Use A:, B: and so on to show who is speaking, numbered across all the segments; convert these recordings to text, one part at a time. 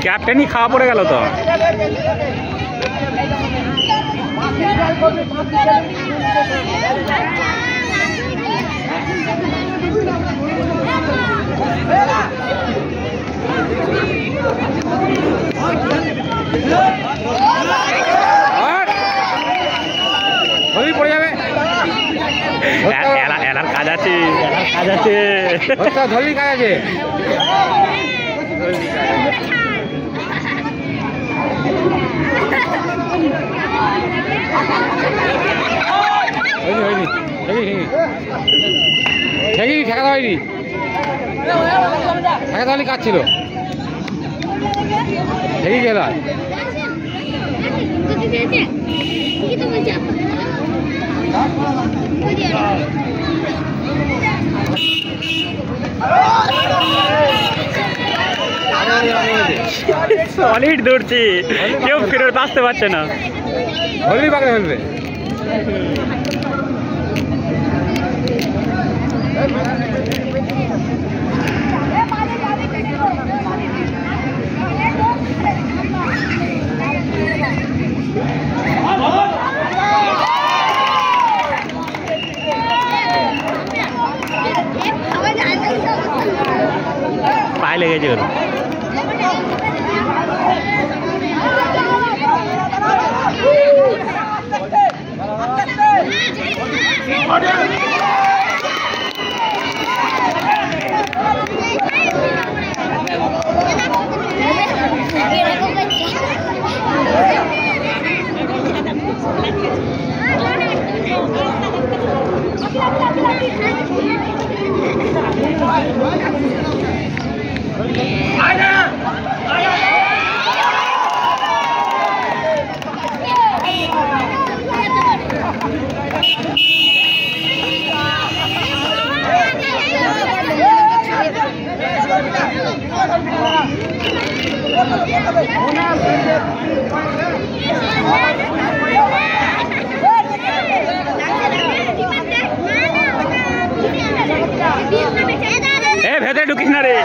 A: ক্যাপ্টেনই খাওয়া পড়ে গেল তো। পড়ে যাবে, এলার কাজ আছে, কাজ আছে, ধরবি কাজ আছে। ঠেকা হয়নি, ঠেকা তাহলে কাজ ছিল, ঠেকে গেল। সলিড দৌড়ছি, কেউ ফেরত আসতে পারছে না। হলবি পাকড়ে ফেলবে। পায়ে লেগেছে ওর। ভেতরে ঢুকিস না রে।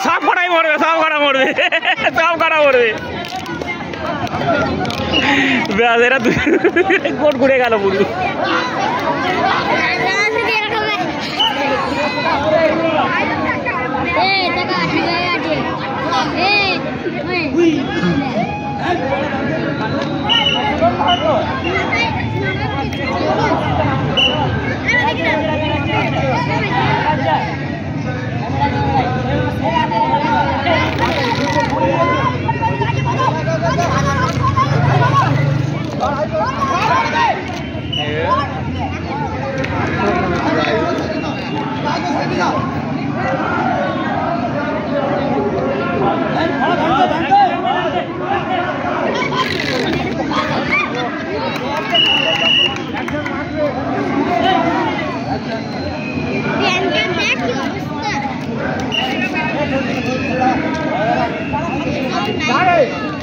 A: সব কটাই মরবে, সব কটা মরবে, সব কটা মরবে। এরা কোট ঘুরে গেল পুরো। Sorry.